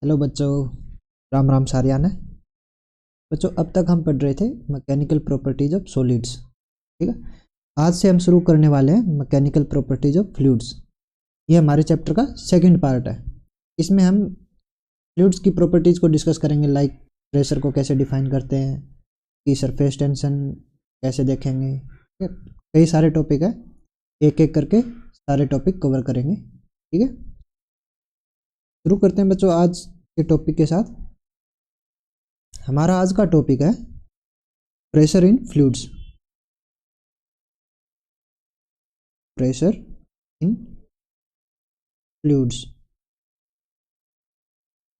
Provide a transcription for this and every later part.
Hello बच्चों, राम राम सारियान है। बच्चों, अब तक हम पढ़ रहे थे मैकेनिकल प्रॉपर्टीज ऑफ सॉलिड्स। ठीक है, आज से हम शुरू करने वाले हैं मैकेनिकल प्रॉपर्टीज ऑफ फ्लूइड्स। ये हमारे चैप्टर का सेकंड पार्ट है। इसमें हम फ्लूइड्स की प्रॉपर्टीज को डिस्कस करेंगे, लाइक प्रेशर को कैसे डिफाइन करते हैं, कि सरफेस टेंशन कैसे देखेंगे। ठीक है, कई सारे टॉपिक है, एक एक करके सारे टॉपिक कवर करेंगे। ठीक है, शुरू करते हैं बच्चों आज के टॉपिक के साथ। हमारा आज का टॉपिक है pressure in fluids. Pressure in fluids.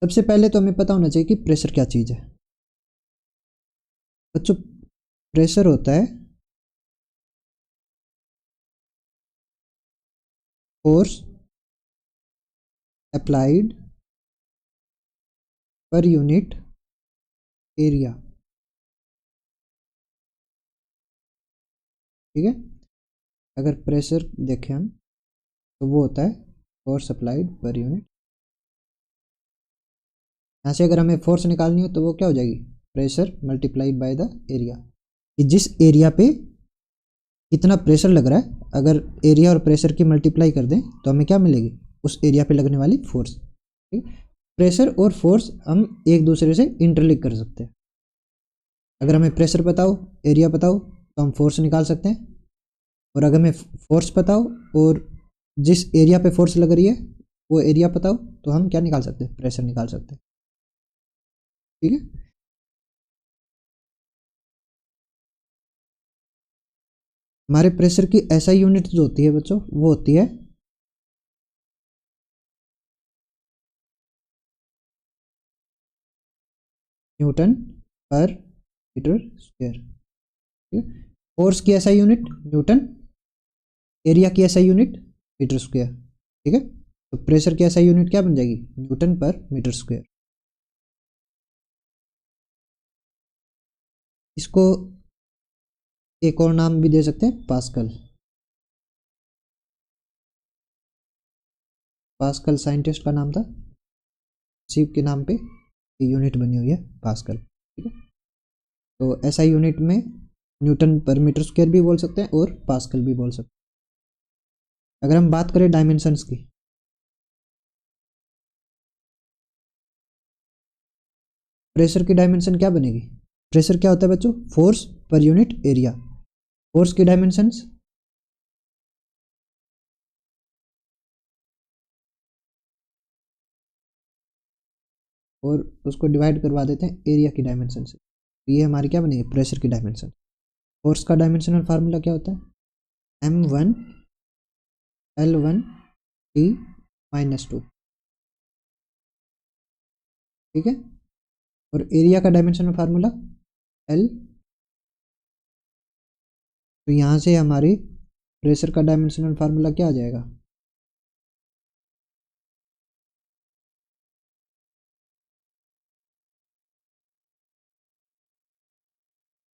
सबसे पहले तो हमें पता होना चाहिए कि प्रेशर क्या चीज़ है। बच्चों, प्रेशर होता है force applied per unit area. ठीक है, अगर प्रेशर देखें हम तो वो होता है फोर्स अप्लाइड पर यूनिट। यहाँ से अगर हमें फोर्स निकालनी हो तो वो क्या हो जाएगी, pressure multiplied by the area. कि जिस एरिया पे कितना प्रेशर लग रहा है, अगर एरिया और प्रेशर की मल्टीप्लाई कर दें तो हमें क्या मिलेगी, उस एरिया पे लगने वाली फोर्स। ठीक, प्रेशर और फोर्स हम एक दूसरे से इंटरलिंक कर सकते हैं। अगर हमें प्रेशर पता हो, एरिया पता हो, तो हम फोर्स निकाल सकते हैं। और अगर हमें फोर्स पता हो और जिस एरिया पे फोर्स लग रही है वो एरिया पता हो, तो हम क्या निकाल सकते हैं, प्रेशर निकाल सकते हैं। ठीक है, हमारे प्रेशर की ऐसा यूनिट जो होती है बच्चों, वो होती है न्यूटन पर मीटर स्क्वायर। फोर्स की ऐसा यूनिट न्यूटन, एरिया की ऐसा यूनिट मीटर स्क्वायर। ठीक है, तो प्रेशर की ऐसा यूनिट क्या बन जाएगी, न्यूटन पर मीटर स्क्वायर। इसको एक और नाम भी दे सकते हैं, पास्कल। पास्कल साइंटिस्ट का नाम था, शिव के नाम पे यूनिट बनी हुई है पास्कल। ठीक है, तो ऐसा यूनिट में न्यूटन पर मीटर स्क्वायर भी बोल सकते हैं और पास्कल भी बोल सकते हैं। अगर हम बात करें डायमेंशंस की, प्रेशर की डायमेंशन क्या बनेगी, प्रेशर क्या होता है बच्चों, force per unit area. Force की डायमेंशंस और उसको डिवाइड करवा देते हैं एरिया की डायमेंशन से। तो ये हमारी क्या बनेगी, प्रेशर की डायमेंशन। फोर्स का डायमेंशनल फार्मूला क्या होता है, M1 L1 T-2। ठीक है, और एरिया का डायमेंशनल फार्मूला L। तो यहाँ से हमारी प्रेशर का डायमेंशनल फार्मूला क्या आ जाएगा,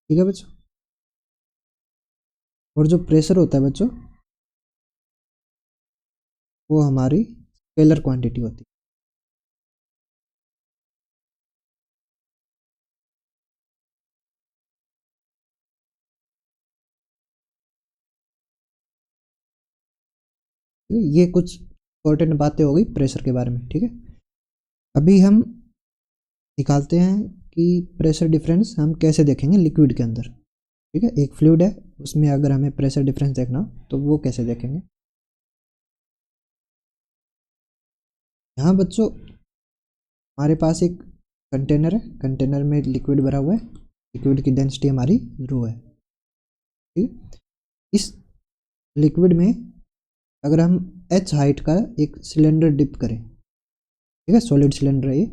ठीक है बच्चों। और जो प्रेशर होता है बच्चों, वो हमारी स्केलर क्वांटिटी होती है। ये कुछ इंपॉर्टेंट बातें हो गई प्रेशर के बारे में। ठीक है, अभी हम निकालते हैं कि प्रेशर डिफरेंस हम कैसे देखेंगे लिक्विड के अंदर। ठीक है, एक फ्लूइड है, उसमें अगर हमें प्रेशर डिफरेंस देखना हो तो वो कैसे देखेंगे। यहाँ बच्चों हमारे पास एक कंटेनर है, कंटेनर में लिक्विड भरा हुआ है, लिक्विड की डेंसिटी हमारी रो है। ठीक है, इस लिक्विड में अगर हम h हाइट का एक सिलेंडर डिप करें, ठीक है, सॉलिड सिलेंडर है ये,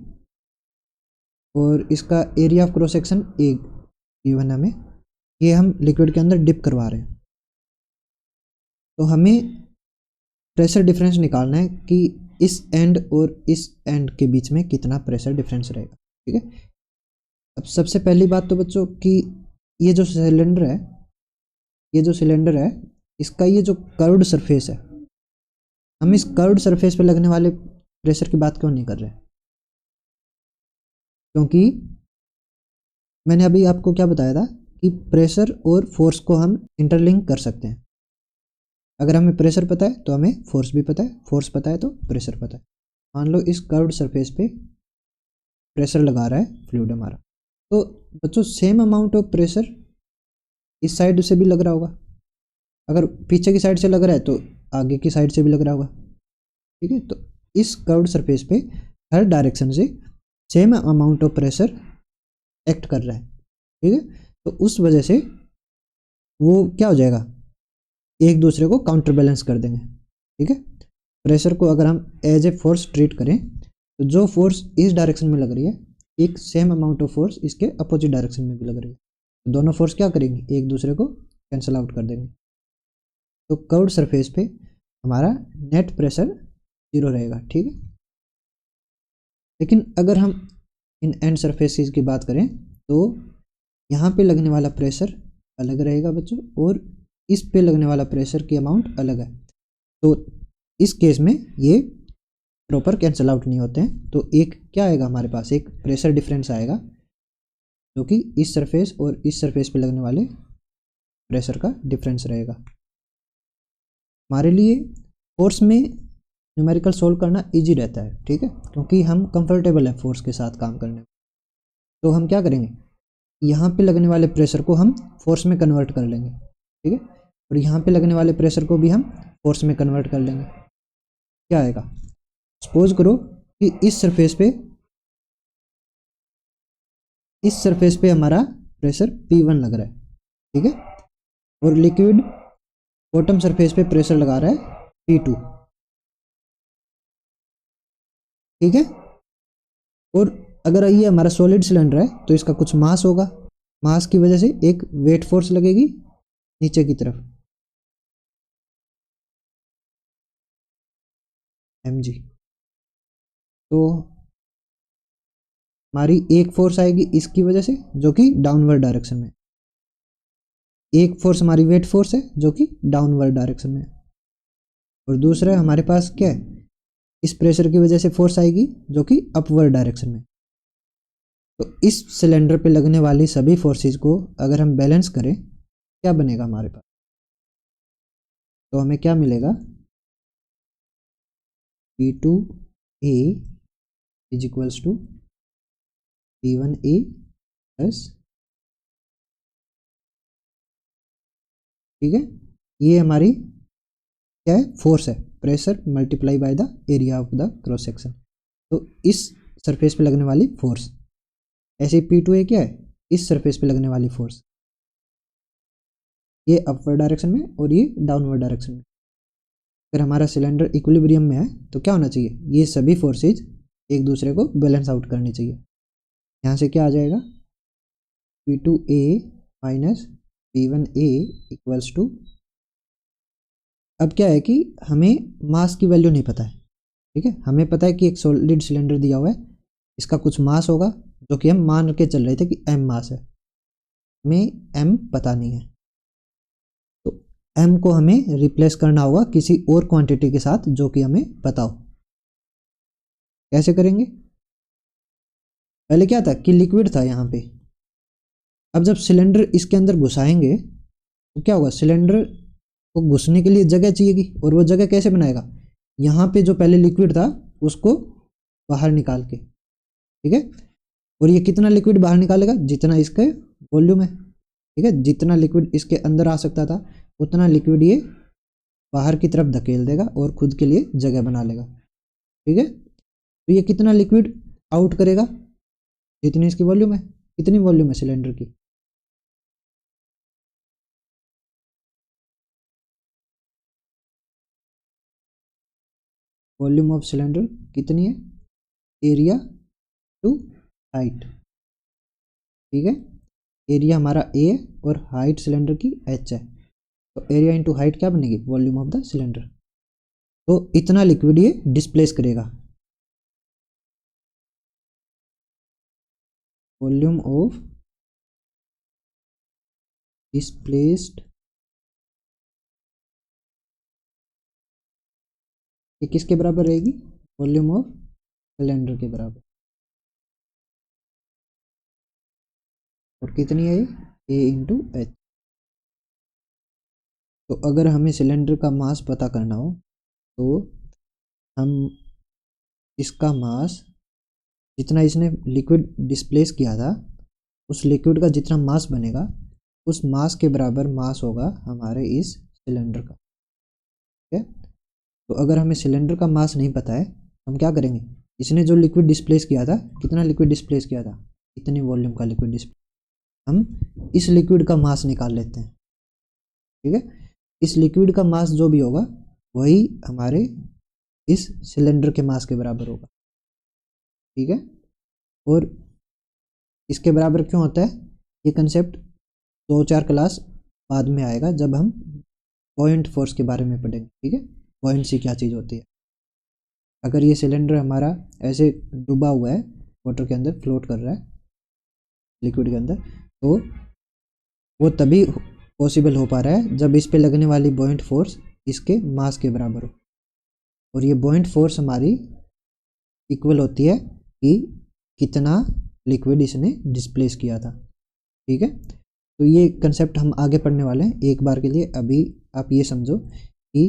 और इसका area of cross section A given हमें, ये हम लिक्विड के अंदर डिप करवा रहे हैं, तो हमें प्रेशर डिफरेंस निकालना है कि इस एंड और इस एंड के बीच में कितना प्रेशर डिफरेंस रहेगा। ठीक है, अब सबसे पहली बात तो बच्चों कि ये जो सिलेंडर है, ये जो सिलेंडर है, इसका ये जो कर्व्ड सरफेस है, हम इस कर्व्ड सरफेस पे लगने वाले प्रेशर की बात क्यों नहीं कर रहे हैं। क्योंकि मैंने अभी आपको क्या बताया था कि प्रेशर और फोर्स को हम इंटरलिंक कर सकते हैं। अगर हमें प्रेशर पता है तो हमें फोर्स भी पता है, फोर्स पता है तो प्रेशर पता है। मान लो इस कर्व्ड सरफेस पे प्रेशर लगा रहा है फ्लूइड हमारा, तो बच्चों सेम अमाउंट ऑफ प्रेशर इस साइड से भी लग रहा होगा। अगर पीछे की साइड से लग रहा है तो आगे की साइड से भी लग रहा होगा, ठीक है। तो इस कर्व्ड सरफेस पे हर डायरेक्शन से same amount of pressure act कर रहा है, ठीक है। तो उस वजह से वो क्या हो जाएगा, एक दूसरे को काउंटर बैलेंस कर देंगे, ठीक है। प्रेशर को अगर हम एज ए फोर्स ट्रीट करें तो जो फोर्स इस डायरेक्शन में लग रही है, एक सेम अमाउंट ऑफ फोर्स इसके अपोजिट डायरेक्शन में भी लग रही है, तो दोनों फोर्स क्या करेंगे, एक दूसरे को कैंसिल आउट कर देंगे। तो कर्व्ड सरफेस पे हमारा नेट प्रेशर 0 रहेगा, ठीक है। लेकिन अगर हम इन एंड सरफेसेस की बात करें तो यहाँ पे लगने वाला प्रेशर अलग रहेगा बच्चों, और इस पे लगने वाला प्रेशर की अमाउंट अलग है। तो इस केस में ये प्रॉपर कैंसिल आउट नहीं होते हैं। तो एक क्या आएगा हमारे पास, एक प्रेशर डिफरेंस आएगा जो कि इस सरफेस और इस सरफेस पे लगने वाले प्रेशर का डिफरेंस रहेगा। हमारे लिए फोर्स में न्यूमेरिकल सोल्व करना इजी रहता है, ठीक है, क्योंकि हम कंफर्टेबल है फोर्स के साथ काम करने में। तो हम क्या करेंगे, यहाँ पे लगने वाले प्रेशर को हम फोर्स में कन्वर्ट कर लेंगे, ठीक है, और यहाँ पे लगने वाले प्रेशर को भी हम फोर्स में कन्वर्ट कर लेंगे। क्या आएगा, सपोज करो कि इस सरफेस पे हमारा प्रेशर P1 लग रहा है, ठीक है, और लिक्विड बॉटम सरफेस पे प्रेशर लगा रहा है P2, ठीक है। और अगर ये हमारा सॉलिड सिलेंडर है तो इसका कुछ मास होगा, मास की वजह से एक वेट फोर्स लगेगी नीचे की तरफ mg। तो हमारी एक फोर्स आएगी इसकी वजह से जो कि डाउनवर्ड डायरेक्शन में, एक फोर्स हमारी वेट फोर्स है जो कि डाउनवर्ड डायरेक्शन में, और दूसरा हमारे पास क्या है, इस प्रेशर की वजह से फोर्स आएगी जो कि अपवर्ड डायरेक्शन में। तो इस सिलेंडर पे लगने वाली सभी फोर्सेस को अगर हम बैलेंस करें क्या बनेगा हमारे पास, तो हमें क्या मिलेगा, P2A is equals to P1A plus, ठीक है, ये हमारी क्या है, फोर्स है, pressure multiply by the area of the cross section. तो इस सरफेस पे लगने वाली फोर्स, ऐसे P2A क्या है, इस सरफेस पे लगने वाली फोर्स, ये अपवर्ड डायरेक्शन में और ये डाउनवर्ड डायरेक्शन में। अगर हमारा सिलेंडर इक्विलिब्रियम में है तो क्या होना चाहिए, ये सभी फोर्सेज एक दूसरे को बैलेंस आउट करनी चाहिए। यहाँ से क्या आ जाएगा, P2A minus P1A equals to, अब क्या है कि हमें मास की वैल्यू नहीं पता है, ठीक है, हमें पता है कि एक सॉलिड सिलेंडर दिया हुआ है, इसका कुछ मास होगा जो कि हम मान के चल रहे थे कि m मास है, हमें m पता नहीं है, तो m को हमें रिप्लेस करना होगा किसी और क्वांटिटी के साथ जो कि हमें पता हो। कैसे करेंगे, पहले क्या था कि लिक्विड था यहाँ पे, अब जब सिलेंडर इसके अंदर घुसाएंगे तो क्या होगा, सिलेंडर को घुसने के लिए जगह चाहिएगी, और वो जगह कैसे बनाएगा, यहाँ पे जो पहले लिक्विड था उसको बाहर निकाल के, ठीक है, और ये कितना लिक्विड बाहर निकालेगा, जितना इसका वॉल्यूम है, ठीक है, जितना लिक्विड इसके अंदर आ सकता था उतना लिक्विड ये बाहर की तरफ धकेल देगा और खुद के लिए जगह बना लेगा, ठीक है। तो ये कितना लिक्विड आउट करेगा, जितनी इसकी वॉल्यूम है, कितनी वॉल्यूम है सिलेंडर की, वॉल्यूम ऑफ सिलेंडर कितनी है, एरिया टू हाइट, ठीक है, एरिया हमारा A है और हाइट सिलेंडर की h है, तो एरिया इंटू हाइट क्या बनेगी, वॉल्यूम ऑफ द सिलेंडर। तो इतना लिक्विड ये डिस्प्लेस करेगा, वॉल्यूम ऑफ डिस्प्लेस्ड, ये किसके बराबर रहेगी, वॉल्यूम ऑफ सिलेंडर के बराबर। और कितनी है ये A इंटू एच। तो अगर हमें सिलेंडर का मास पता करना हो तो हम इसका मास जितना इसने लिक्विड डिस्प्लेस किया था उस लिक्विड का जितना मास बनेगा उस मास के बराबर मास होगा हमारे इस सिलेंडर का। ठीक है, तो अगर हमें सिलेंडर का मास नहीं पता है तो हम क्या करेंगे, इसने जो लिक्विड डिस्प्लेस किया था, कितना लिक्विड डिस्प्लेस किया था, इतनी वॉल्यूम का लिक्विड डिस्प्लेस, हम इस लिक्विड का मास निकाल लेते हैं। ठीक है, इस लिक्विड का मास जो भी होगा वही हमारे इस सिलेंडर के मास के बराबर होगा। ठीक है, और इसके बराबर क्यों होता है, ये कंसेप्ट 2-4 क्लास बाद में आएगा जब हम बॉयंट फोर्स के बारे में पढ़ेंगे। ठीक है, बॉयंसी क्या चीज़ होती है। अगर ये सिलेंडर हमारा ऐसे डूबा हुआ है, वाटर के अंदर फ्लोट कर रहा है लिक्विड के अंदर, तो वो तभी पॉसिबल हो पा रहा है जब इस पे लगने वाली बॉयंट फोर्स इसके मास के बराबर हो। और ये बॉयंट फोर्स हमारी इक्वल होती है कि कितना लिक्विड इसने डिस्प्लेस किया था। ठीक है, तो ये कंसेप्ट हम आगे पढ़ने वाले हैं। एक बार के लिए अभी आप ये समझो कि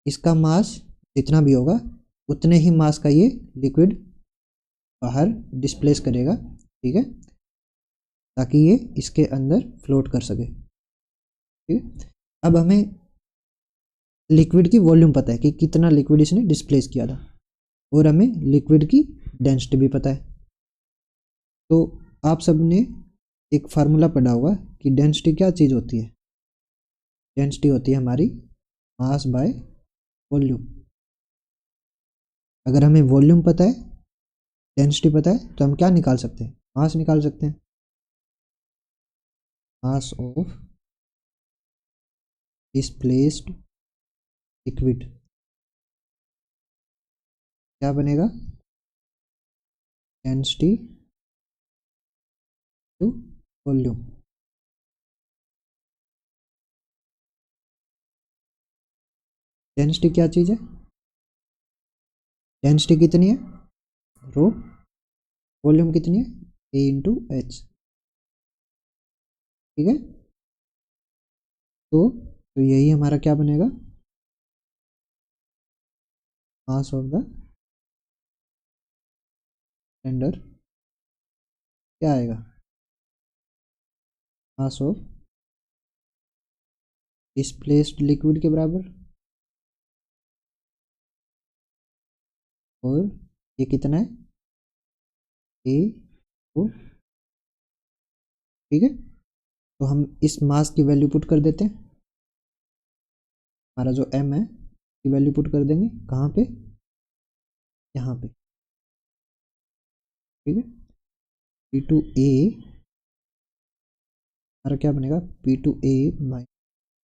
इसका मास जितना भी होगा उतने ही मास का ये लिक्विड बाहर डिस्प्लेस करेगा। ठीक है, ताकि ये इसके अंदर फ्लोट कर सके। ठीक है, अब हमें लिक्विड की वॉल्यूम पता है कि कितना लिक्विड इसने डिस्प्लेस किया था, और हमें लिक्विड की डेंसिटी भी पता है। तो आप सबने एक फार्मूला पढ़ा होगा कि डेंसिटी क्या चीज़ होती है। डेंसिटी होती है हमारी मास बाय वॉल्यूम। अगर हमें वॉल्यूम पता है, डेंसिटी पता है, तो हम क्या निकाल सकते हैं, मास निकाल सकते हैं। मास ऑफ डिस्प्लेस्ड लिक्विड क्या बनेगा, डेंसिटी टू वॉल्यूम। डेंसिटी क्या चीज़ है, डेंसिटी कितनी है रो, वॉल्यूम कितनी है A इंटू एच। ठीक है, तो यही हमारा क्या बनेगा, मास ऑफ द सिलेंडर क्या आएगा, मास ऑफ डिस्प्लेस्ड लिक्विड के बराबर। और ये कितना है A टू। ठीक है, तो हम इस मास की वैल्यू पुट कर देते हैं। हमारा जो M है की वैल्यू पुट कर देंगे कहाँ पे, यहाँ पे। ठीक है, P2A हमारा क्या बनेगा, P2A minus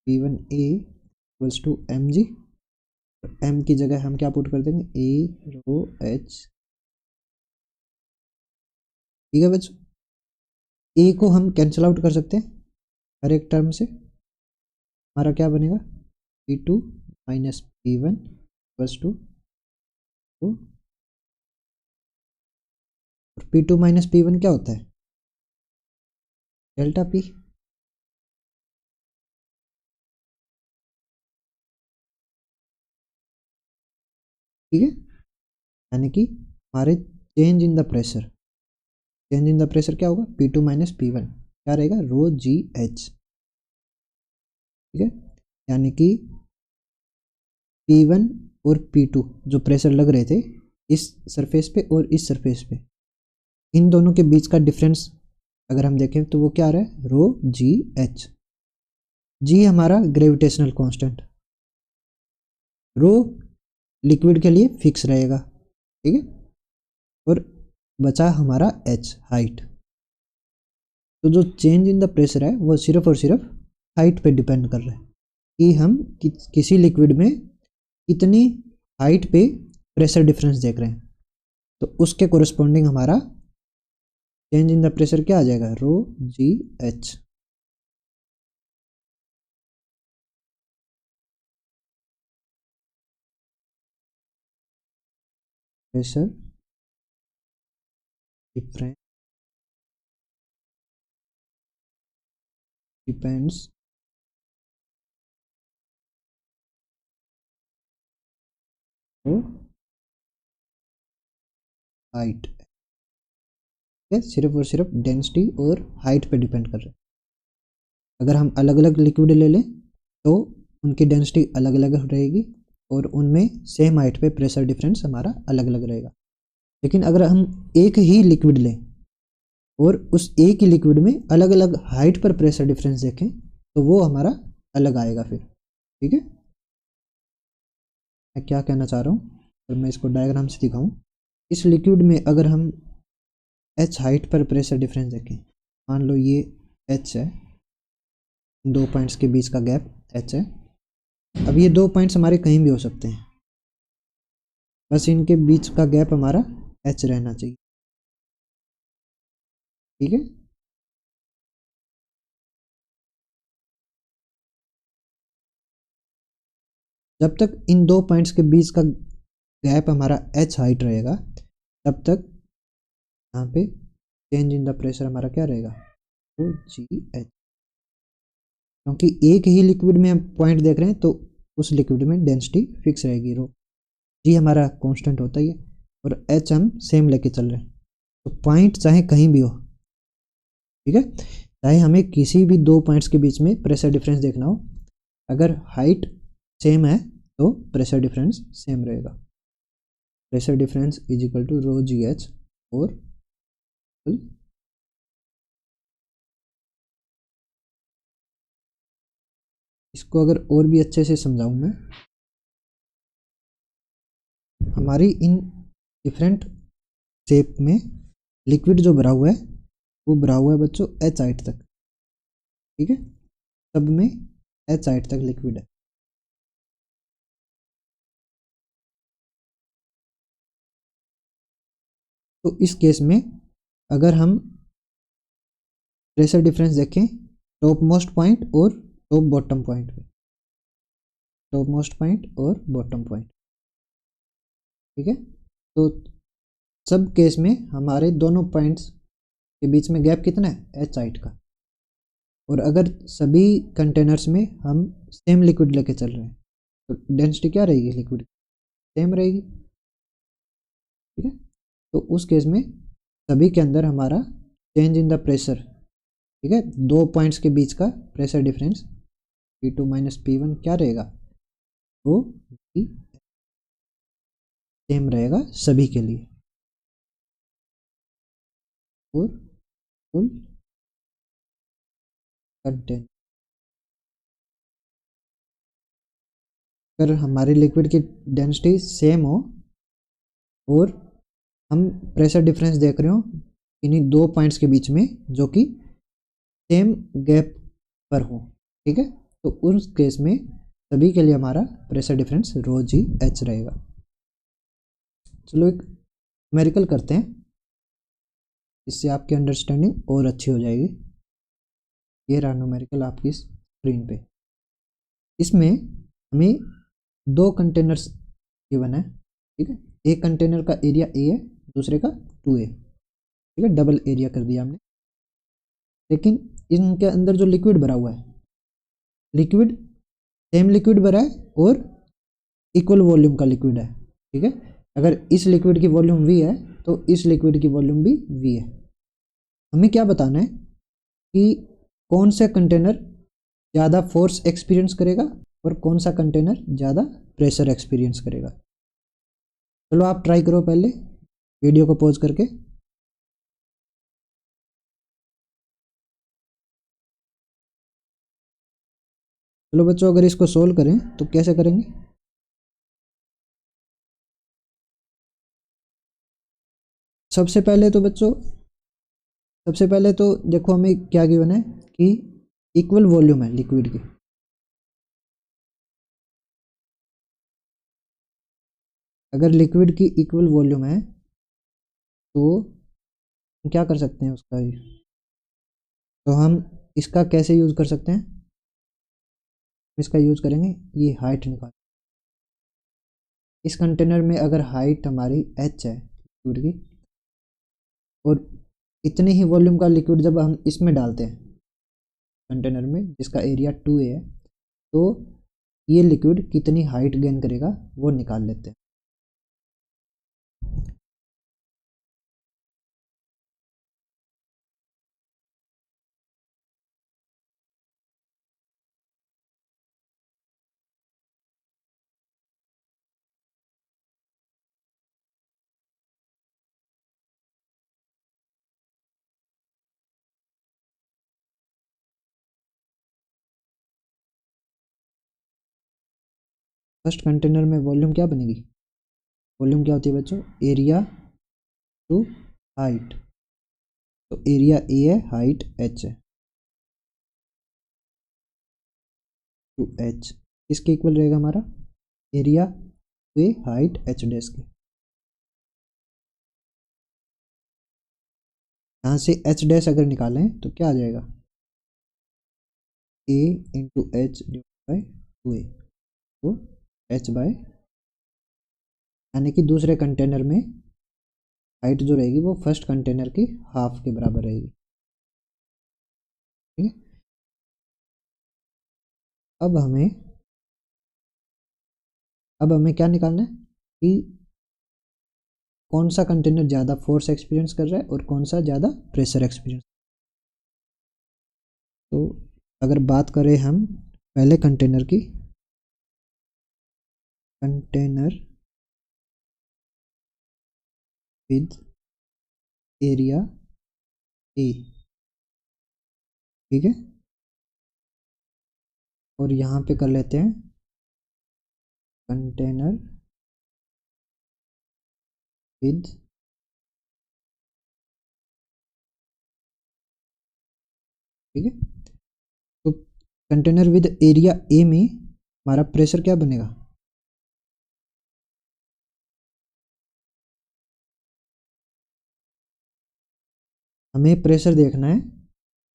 P1A equals to mg। M की जगह हम क्या पुट कर देंगे, A रो H। ठीक है बच्चों, A को हम कैंसिल आउट कर सकते हैं हर एक टर्म से। हमारा क्या बनेगा, P2 minus P1 equals to P2 minus P1 क्या होता है, डेल्टा P। ठीक है, यानी कि हमारे change in the pressure, change in the pressure क्या होगा, P2 माइनस P1 क्या रहेगा, रो जी एच। ठीक है, यानी कि P1 और P2 जो प्रेशर लग रहे थे इस सरफेस पे और इस सरफेस पे, इन दोनों के बीच का डिफरेंस अगर हम देखें तो वो क्या आ रहा है, रो जी एच। जी हमारा ग्रेविटेशनल कांस्टेंट, रो लिक्विड के लिए फिक्स रहेगा। ठीक है, और बचा हमारा एच हाइट। तो जो चेंज इन द प्रेशर है वो सिर्फ और सिर्फ हाइट पे डिपेंड कर रहा है कि हम किसी लिक्विड में कितनी हाइट पे प्रेशर डिफरेंस देख रहे हैं। तो उसके कोरिस्पोंडिंग हमारा चेंज इन द प्रेशर क्या आ जाएगा, रो जी H. Pressure difference depends height, सिर्फ और सिर्फ डेंसिटी और हाइट पे डिपेंड कर रहे हैं। अगर हम अलग अलग लिक्विड ले लें तो उनकी डेंसिटी अलग अलग रहेगी और उनमें सेम हाइट पे प्रेशर डिफरेंस हमारा अलग अलग रहेगा। लेकिन अगर हम एक ही लिक्विड लें और उस एक ही लिक्विड में अलग अलग हाइट पर प्रेशर डिफरेंस देखें तो वो हमारा अलग आएगा फिर। ठीक है, मैं क्या कहना चाह रहा हूँ और मैं इसको डायग्राम से दिखाऊं। इस लिक्विड में अगर हम h हाइट पर प्रेशर डिफरेंस देखें, मान लो ये h है, दो पॉइंट्स के बीच का गैप h है। अब ये दो पॉइंट्स हमारे कहीं भी हो सकते हैं, बस इनके बीच का गैप हमारा h रहना चाहिए। ठीक है, जब तक इन दो पॉइंट्स के बीच का गैप हमारा h हाइट रहेगा तब तक यहाँ पे चेंज इन द प्रेशर हमारा क्या रहेगा, तो जी एच। क्योंकि एक ही लिक्विड में हम पॉइंट देख रहे हैं तो उस लिक्विड में डेंसिटी फिक्स रहेगी, रो जी हमारा कांस्टेंट होता ही है और एच हम सेम लेके चल रहे हैं। तो पॉइंट चाहे कहीं भी हो, ठीक है, चाहे हमें किसी भी दो पॉइंट्स के बीच में प्रेशर डिफरेंस देखना हो, अगर हाइट सेम है तो प्रेशर डिफरेंस सेम रहेगा। Pressure difference is equal to rho ji h. और इसको अगर और भी अच्छे से समझाऊं मैं, हमारी इन डिफरेंट शेप में लिक्विड जो भरा हुआ है वो भरा हुआ है बच्चों एच हाइट तक। ठीक है, सब में एच हाइट तक लिक्विड है। तो इस केस में अगर हम प्रेशर डिफरेंस देखें टॉप मोस्ट पॉइंट और टॉप बॉटम पॉइंट पे, टॉप मोस्ट पॉइंट और बॉटम पॉइंट, ठीक है, तो सब केस में हमारे दोनों पॉइंट्स के बीच में गैप कितना है, एच हाइट का। और अगर सभी कंटेनर्स में हम सेम लिक्विड लेके चल रहे हैं तो डेंसिटी क्या रहेगी, लिक्विड सेम रहेगी। ठीक है, तो उस केस में सभी के अंदर हमारा चेंज इन द प्रेशर, ठीक है, दो पॉइंट्स के बीच का pressure difference P2 minus P1 क्या रहेगा, वो सेम रहेगा सभी के लिए। और फुल कंटेनर, अगर हमारे लिक्विड की डेंसिटी सेम हो और हम प्रेशर डिफरेंस देख रहे हो इन्हीं दो पॉइंट्स के बीच में जो कि सेम गैप पर हो, ठीक है, तो उस केस में सभी के लिए हमारा प्रेशर डिफरेंस रो जी एच रहेगा। चलो एक न्यूमेरिकल करते हैं, इससे आपकी अंडरस्टैंडिंग और अच्छी हो जाएगी। ये रहा न्यूमेरिकल आपकी स्क्रीन पे। इसमें हमें दो कंटेनर्स गिवन है, ठीक है, एक कंटेनर का एरिया ए है, दूसरे का 2A, ठीक है, डबल एरिया कर दिया हमने। लेकिन इनके अंदर जो लिक्विड भरा हुआ है, लिक्विड सेम लिक्विड भरा है और इक्वल वॉल्यूम का लिक्विड है। ठीक है, अगर इस लिक्विड की वॉल्यूम V है तो इस लिक्विड की वॉल्यूम भी V है। हमें क्या बताना है कि कौन सा कंटेनर ज़्यादा फोर्स एक्सपीरियंस करेगा और कौन सा कंटेनर ज़्यादा प्रेशर एक्सपीरियंस करेगा। चलो आप ट्राई करो पहले वीडियो को पॉज करके। चलो बच्चों अगर इसको सोल्व करें तो कैसे करेंगे, सबसे पहले तो बच्चों सबसे पहले तो देखो हमें क्या गिवन है कि इक्वल वॉल्यूम है लिक्विड की। अगर लिक्विड की इक्वल वॉल्यूम है तो हम क्या कर सकते हैं उसका, तो हम इसका कैसे यूज कर सकते हैं, इसका यूज करेंगे ये हाइट निकाल। इस कंटेनर में अगर हाइट हमारी h है लिक्विड की और इतने ही वॉल्यूम का लिक्विड जब हम इसमें डालते हैं कंटेनर में जिसका एरिया 2A है, तो ये लिक्विड कितनी हाइट गेन करेगा वो निकाल लेते हैं। फर्स्ट कंटेनर में वॉल्यूम क्या बनेगी, वॉल्यूम क्या होती है बच्चों, एरिया टू हाइट। तो एरिया ए है, हाइट h है, टू h किसके इक्वल रहेगा हमारा, area two A height h dash के। यहाँ से h डैश अगर निकालें तो क्या आ जाएगा, a into H divide by 2a, तो h बाय, यानी कि दूसरे कंटेनर में हाइट जो रहेगी वो फर्स्ट कंटेनर की हाफ के बराबर रहेगी। ठीक है, अब हमें क्या निकालना है कि कौन सा कंटेनर ज़्यादा फोर्स एक्सपीरियंस कर रहा है और कौन सा ज़्यादा प्रेशर एक्सपीरियंस। तो अगर बात करें हम पहले कंटेनर की, कंटेनर विद एरिया ए, ठीक है, और यहाँ पे कर लेते हैं कंटेनर विद ठीक है, तो कंटेनर विद एरिया ए में हमारा प्रेशर क्या बनेगा, हमें प्रेशर देखना है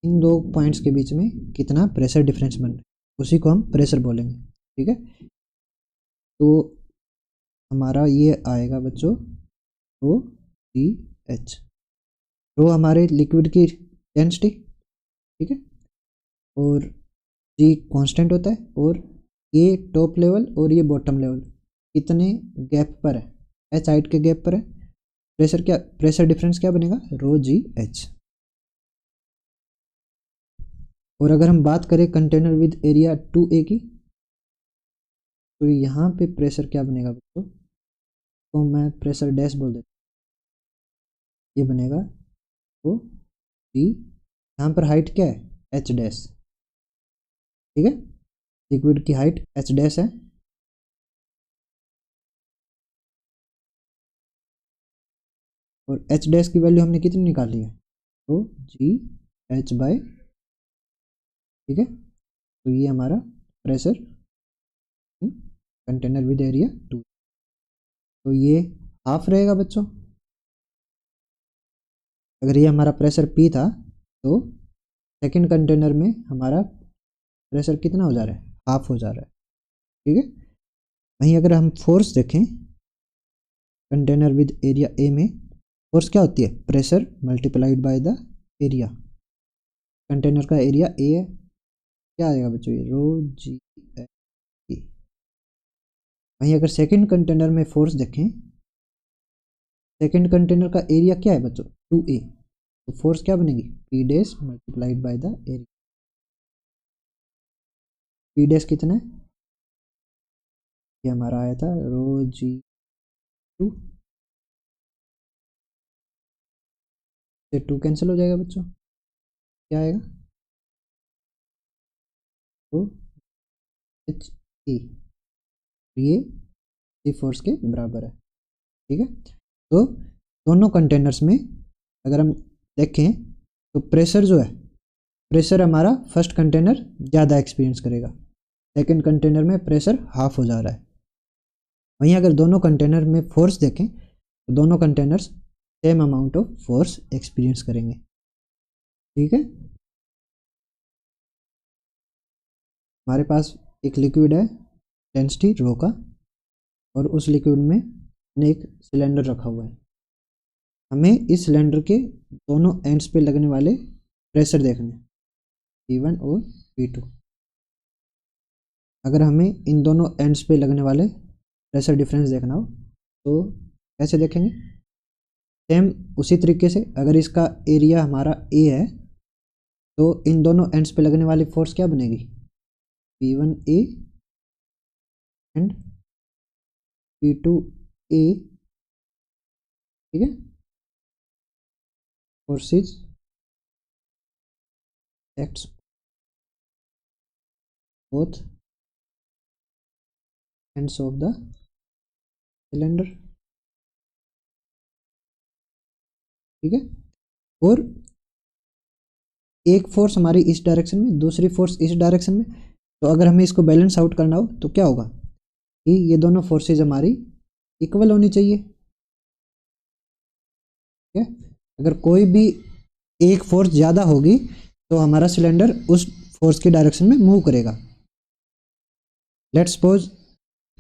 इन दो पॉइंट्स के बीच में कितना प्रेशर डिफरेंस बन रहा है, उसी को हम प्रेशर बोलेंगे। ठीक है, तो हमारा ये आएगा बच्चों रो जी एच, रो हमारे लिक्विड की डेंसिटी, ठीक है, और जी कांस्टेंट होता है, और ये टॉप लेवल और ये बॉटम लेवल कितने गैप पर है, एच हाइट के गैप पर है, प्रेशर डिफरेंस क्या बनेगा, रो जी एच। और अगर हम बात करें कंटेनर विद एरिया 2A की, तो यहाँ पे प्रेशर क्या बनेगा बच्चों, तो मैं प्रेशर डैश बोल देता हूँ, ये बनेगा तो जी, यहाँ पर हाइट क्या है, एच डैश, ठीक है, लिक्विड की हाइट एच डैश है, और एच डैश की वैल्यू हमने कितनी निकाली है, तो जी एच बाय, ठीक है, तो ये हमारा प्रेशर कंटेनर विद एरिया 2, तो ये हाफ रहेगा बच्चों। अगर ये हमारा प्रेशर P था तो सेकंड कंटेनर में हमारा प्रेशर कितना हो जा रहा है, हाफ हो जा रहा है। ठीक है, वहीं अगर हम फोर्स देखें कंटेनर विद एरिया ए में, फोर्स क्या होती है, pressure multiplied by the area, container का एरिया ए है, क्या आएगा बच्चों, ये रो जी एच ई। वहीं अगर सेकंड कंटेनर में फोर्स देखें, सेकंड कंटेनर का एरिया क्या है बच्चों, 2A, तो फोर्स क्या बनेगी, P dash multiplied by the area, P dash कितना है, ये हमारा आया था रो जी 2, से 2 कैंसिल हो जाएगा बच्चों, क्या आएगा, तो एच ई, ये सी फोर्स के बराबर है। ठीक है, तो दोनों कंटेनर्स में अगर हम देखें तो प्रेशर जो है, प्रेशर हमारा फर्स्ट कंटेनर ज़्यादा एक्सपीरियंस करेगा, सेकंड कंटेनर में प्रेशर हाफ हो जा रहा है। वहीं अगर दोनों कंटेनर में फोर्स देखें तो दोनों containers same amount of force experience करेंगे। ठीक है, हमारे पास एक लिक्विड है डेंसिटी रो का, और उस लिक्विड में हमने एक सिलेंडर रखा हुआ है, हमें इस सिलेंडर के दोनों एंड्स पे लगने वाले प्रेशर देखने हैं। P1 और P2। अगर हमें इन दोनों एंड्स पे लगने वाले प्रेशर डिफरेंस देखना हो तो कैसे देखेंगे? सेम उसी तरीके से, अगर इसका एरिया हमारा A है तो इन दोनों एंड्स पे लगने वाली फोर्स क्या बनेगी? P1A and P2A। ठीक है, forces acts both ends of the cylinder. ठीक है, और एक फोर्स हमारी इस डायरेक्शन में, दूसरी फोर्स इस डायरेक्शन में। तो अगर हमें इसको बैलेंस आउट करना हो तो क्या होगा कि ये दोनों फोर्सेज हमारी इक्वल होनी चाहिए। ठीक है, अगर कोई भी एक फोर्स ज़्यादा होगी तो हमारा सिलेंडर उस फोर्स की डायरेक्शन में मूव करेगा। लेट्स सपोज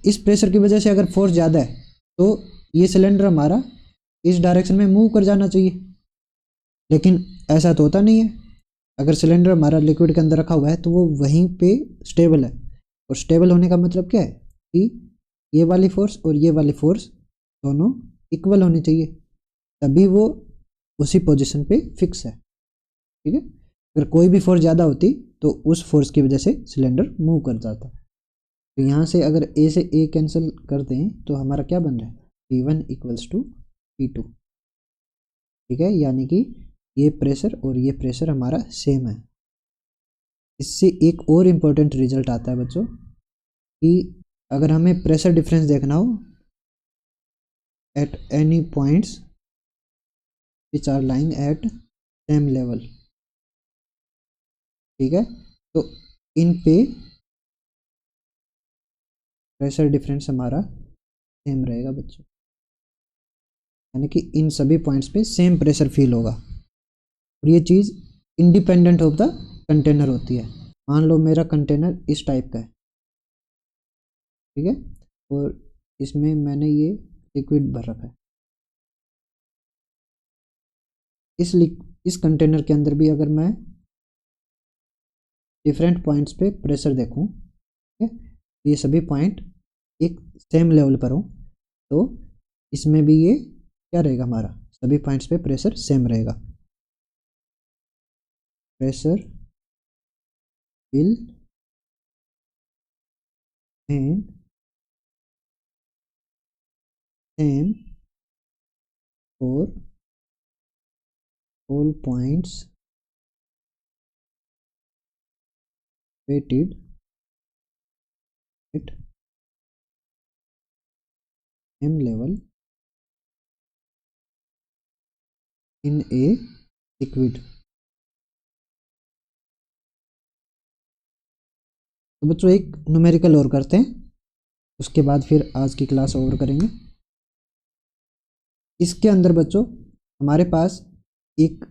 इस प्रेशर की वजह से अगर फोर्स ज़्यादा है तो ये सिलेंडर हमारा इस डायरेक्शन में मूव कर जाना चाहिए, लेकिन ऐसा तो होता नहीं है। अगर सिलेंडर हमारा लिक्विड के अंदर रखा हुआ है तो वो वहीं पे स्टेबल है, और स्टेबल होने का मतलब क्या है कि ये वाली फोर्स और ये वाली फोर्स दोनों इक्वल होनी चाहिए, तभी वो उसी पोजीशन पे फिक्स है। ठीक है, अगर कोई भी फोर्स ज़्यादा होती तो उस फोर्स की वजह से सिलेंडर मूव कर जाता। तो यहाँ से अगर ए से ए कैंसिल कर दें तो हमारा क्या बन रहा है? P1 equals to P2। ठीक है, यानी कि ये प्रेशर और ये प्रेशर हमारा सेम है। इससे एक और इम्पोर्टेंट रिजल्ट आता है बच्चों कि अगर हमें प्रेशर डिफरेंस देखना हो at any points which are lying at same level. ठीक है, तो इन पे प्रेशर डिफरेंस हमारा सेम रहेगा बच्चों, यानी कि इन सभी पॉइंट्स पे सेम प्रेशर फील होगा। और ये चीज़ इंडिपेंडेंट ऑफ द कंटेनर होती है। मान लो मेरा कंटेनर इस टाइप का है, ठीक है, और इसमें मैंने ये लिक्विड भर रखा है। इस कंटेनर के अंदर भी अगर मैं डिफरेंट पॉइंट्स पे प्रेशर देखूं, ठीक है, ये सभी पॉइंट एक सेम लेवल पर हो, तो इसमें भी ये क्या रहेगा? हमारा सभी पॉइंट्स पे प्रेशर सेम रहेगा। Pressure will and same for all points weighted at same level in a liquid। तो बच्चों एक न्यूमेरिकल और करते हैं, उसके बाद फिर आज की क्लास ओवर करेंगे। इसके अंदर बच्चों हमारे पास एक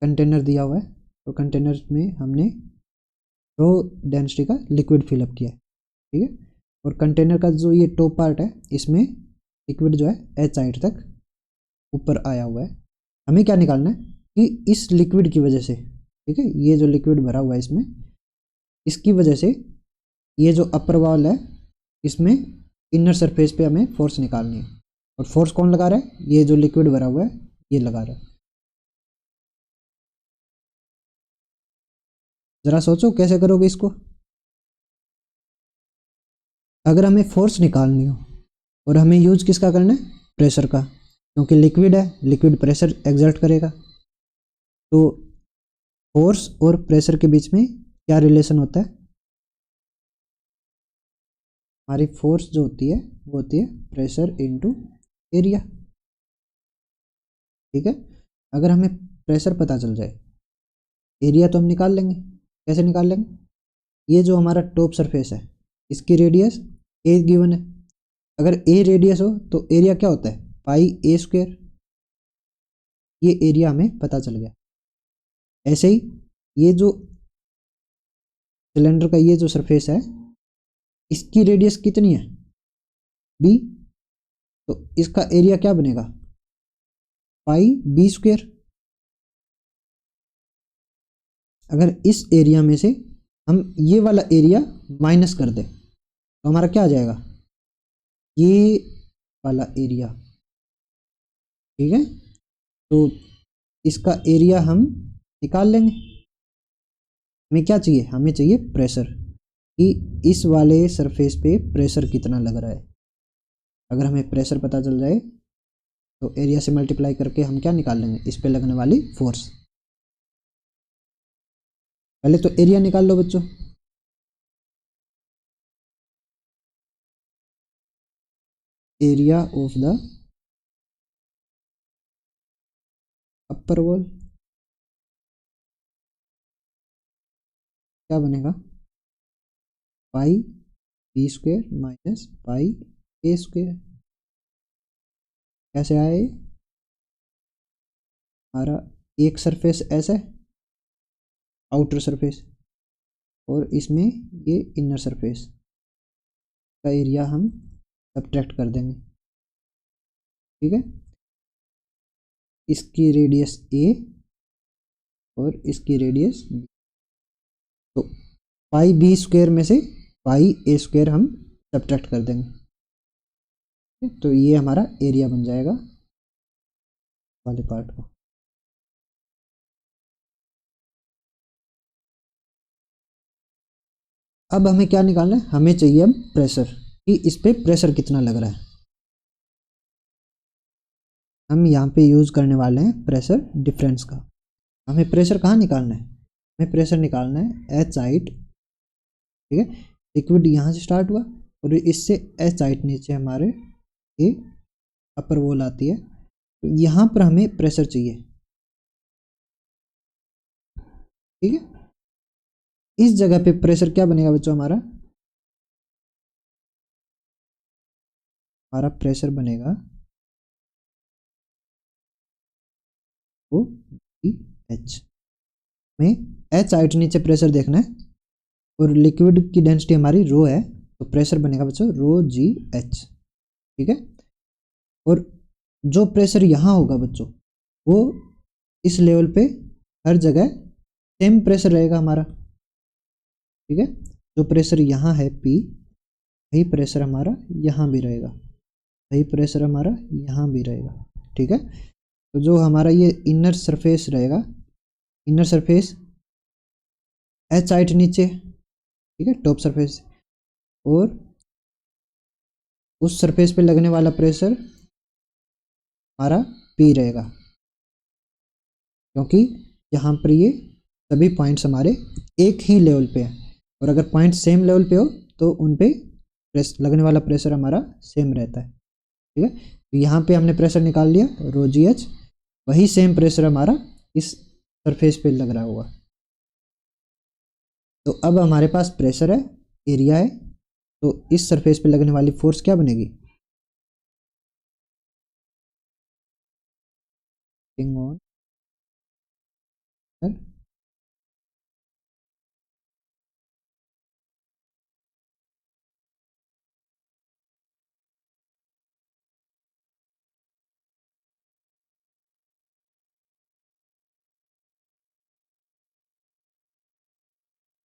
कंटेनर दिया हुआ है, और कंटेनर में हमने रो डेंसिटी का लिक्विड फिलअप किया है। ठीक है, और कंटेनर का जो ये टॉप पार्ट है इसमें लिक्विड जो है एच हाइट तक ऊपर आया हुआ है। हमें क्या निकालना है कि इस लिक्विड की वजह से, ठीक है, ये जो लिक्विड भरा हुआ है इसमें, इसकी वजह से ये जो अपर वॉल है इसमें इनर सरफेस पे हमें फोर्स निकालनी है। और फोर्स कौन लगा रहा है? ये जो लिक्विड भरा हुआ है ये लगा रहा है। जरा सोचो कैसे करोगे इसको। अगर हमें फोर्स निकालनी हो और हमें यूज किसका करना है? प्रेशर का, क्योंकि लिक्विड है, लिक्विड प्रेशर एक्सर्ट करेगा। तो फोर्स और प्रेशर के बीच में क्या रिलेशन होता है? हमारी फोर्स जो होती है वो होती है प्रेशर इनटू एरिया। ठीक है, अगर हमें प्रेशर पता चल जाए, एरिया तो हम निकाल लेंगे। कैसे निकाल लेंगे? ये जो हमारा टॉप सरफेस है इसकी रेडियस ए गिवन है। अगर ए रेडियस हो तो एरिया क्या होता है? पाई ए स्क्वायर। ये एरिया हमें पता चल गया। ऐसे ही ये जो सिलेंडर का ये जो सरफेस है इसकी रेडियस कितनी है? बी। तो इसका एरिया क्या बनेगा? पाई बी स्क्वायर। अगर इस एरिया में से हम ये वाला एरिया माइनस कर दें तो हमारा क्या आ जाएगा, ये वाला एरिया। ठीक है, तो इसका एरिया हम निकाल लेंगे। हमें क्या चाहिए, हमें चाहिए प्रेशर, कि इस वाले सरफेस पे प्रेशर कितना लग रहा है। अगर हमें प्रेशर पता चल जाए तो एरिया से मल्टीप्लाई करके हम क्या निकाल लेंगे, इस पे लगने वाली फोर्स। पहले तो एरिया निकाल लो बच्चों। Area of the upper wall क्या बनेगा, पाई बी स्क्वायर माइनस पाई ए स्क्वायर। कैसे आए, हमारा एक सरफेस ऐसा है आउटर सरफेस, और इसमें ये इनर सरफेस का एरिया हम सब्ट्रैक्ट कर देंगे। ठीक है, इसकी रेडियस ए और इसकी रेडियस बी, तो पाई बी स्क्वायर में से पाई ए स्क्वायर हम सब्ट्रैक्ट कर देंगे। तो ये हमारा एरिया बन जाएगा वाले पार्ट का। अब हमें क्या निकालना है, हमें चाहिए अब प्रेशर, कि इस पे प्रेशर कितना लग रहा है। हम यहाँ पे यूज करने वाले हैं प्रेशर डिफरेंस का। हमें प्रेशर कहाँ निकालना है, हमें प्रेशर निकालना है एच हाइट। ठीक है, लिक्विड यहाँ से स्टार्ट हुआ और इससे एच हाइट नीचे हमारे ये अपर वॉल आती है, तो यहाँ पर हमें प्रेशर चाहिए। ठीक है, इस जगह पे प्रेशर क्या बनेगा बच्चों, हमारा प्रेशर बनेगा वो एच में, एच हाइट नीचे प्रेशर देखना है और लिक्विड की डेंसिटी हमारी रो है, तो प्रेशर बनेगा बच्चों रो जी एच। ठीक है, और जो प्रेशर यहाँ होगा बच्चों वो इस लेवल पे हर जगह सेम प्रेशर रहेगा हमारा। ठीक है, जो प्रेशर यहाँ है P, वही प्रेशर हमारा यहाँ भी रहेगा, वही प्रेशर हमारा यहाँ भी रहेगा। ठीक है, तो जो हमारा ये इनर सरफेस रहेगा, इनर सरफेस एच हाइट नीचे, ठीक है, टॉप सरफेस, और उस सरफेस पे लगने वाला प्रेशर हमारा P रहेगा, क्योंकि यहाँ पर ये सभी पॉइंट्स हमारे एक ही लेवल पे हैं, और अगर पॉइंट सेम लेवल पे हो तो उन पे लगने वाला प्रेशर हमारा सेम रहता है। ठीक है, तो यहाँ पे हमने प्रेशर निकाल लिया रो जी एच, वही सेम प्रेशर हमारा इस सरफेस पे लग रहा होगा। तो अब हमारे पास प्रेशर है, एरिया है, तो इस सरफेस पे लगने वाली फोर्स क्या बनेगी, ऑन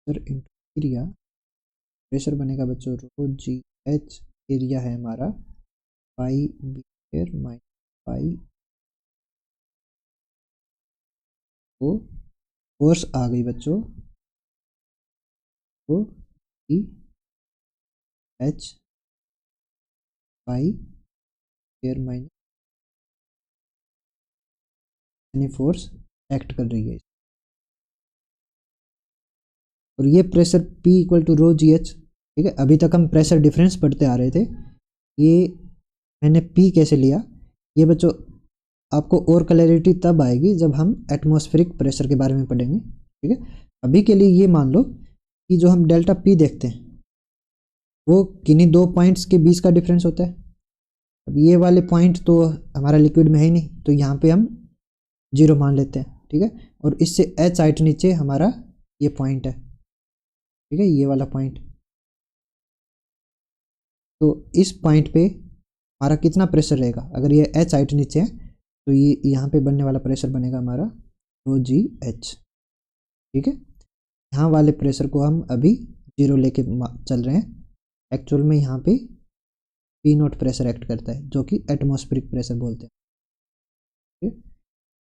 एरिया। प्रेशर बनेगा बच्चों रो जी एच, एरिया है हमारा pi b square minus pi, तो फोर्स आ गई बच्चों तो e h pi square minus, यानी फोर्स एक्ट कर रही है। और ये pressure P equal to rho ji h. ठीक है, अभी तक हम प्रेशर डिफरेंस पढ़ते आ रहे थे, ये मैंने P कैसे लिया, ये बच्चों आपको और क्लैरिटी तब आएगी जब हम एटमॉस्फेरिक प्रेशर के बारे में पढ़ेंगे। ठीक है, अभी के लिए ये मान लो कि जो हम डेल्टा P देखते हैं वो किन्हीं दो पॉइंट्स के बीच का डिफरेंस होता है। अब ये वाले पॉइंट तो हमारा लिक्विड में है ही नहीं, तो यहाँ पे हम 0 मान लेते हैं। ठीक है, और इससे एच हाइट नीचे हमारा ये पॉइंट है। ठीक है, ये वाला पॉइंट, तो इस पॉइंट पे हमारा कितना प्रेशर रहेगा, अगर ये एच हाइट नीचे है तो ये यहाँ पे बनने वाला प्रेशर बनेगा हमारा रो जी एच। ठीक है, यहाँ वाले प्रेशर को हम अभी 0 लेके चल रहे हैं। एक्चुअल में यहाँ पे P0 प्रेशर एक्ट करता है, जो कि एटमॉस्फेरिक प्रेशर बोलते हैं।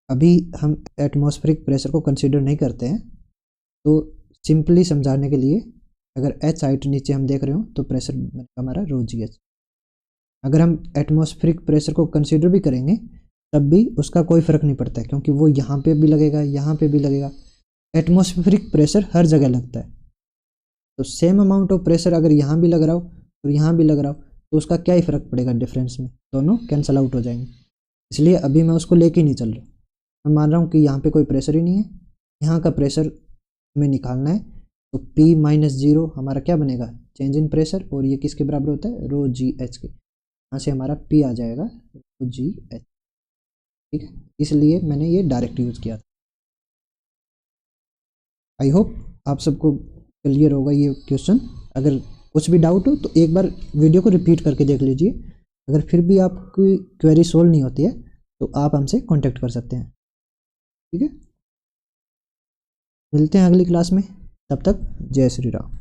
अभी हम एटमॉस्फेरिक प्रेशर को कंसीडर नहीं करते हैं, तो सिंपली समझाने के लिए अगर H हाइट नीचे हम देख रहे हो तो प्रेशर हमारा ρgh। अगर हम एटमॉस्फेरिक प्रेशर को कंसीडर भी करेंगे तब भी उसका कोई फ़र्क नहीं पड़ता है, क्योंकि वो यहाँ पे भी लगेगा, यहाँ पे भी लगेगा। एटमॉस्फेरिक प्रेशर हर जगह लगता है, तो सेम अमाउंट ऑफ प्रेशर अगर यहाँ भी लग रहा हो और यहाँ भी लग रहा हो तो उसका क्या ही फ़र्क पड़ेगा डिफरेंस में, दोनों कैंसल आउट हो जाएंगे। इसलिए अभी मैं उसको लेके नहीं चल रहा, मैं मान रहा हूँ कि यहाँ पे कोई प्रेशर ही नहीं है, यहाँ का प्रेशर हमें निकालना है। तो P-0 हमारा क्या बनेगा, चेंज इन प्रेशर, और ये किसके बराबर होता है, ρgh के। यहाँ से हमारा P आ जाएगा ρgh, ठीक है। इसलिए मैंने ये डायरेक्ट यूज़ किया था। आई होप आप सबको क्लियर होगा ये क्वेश्चन। अगर कुछ भी डाउट हो तो एक बार वीडियो को रिपीट करके देख लीजिए। अगर फिर भी आपकी क्वेरी सोल्व नहीं होती है तो आप हमसे कांटेक्ट कर सकते हैं, ठीक है। मिलते हैं अगली क्लास में, तब तक जय श्री राम।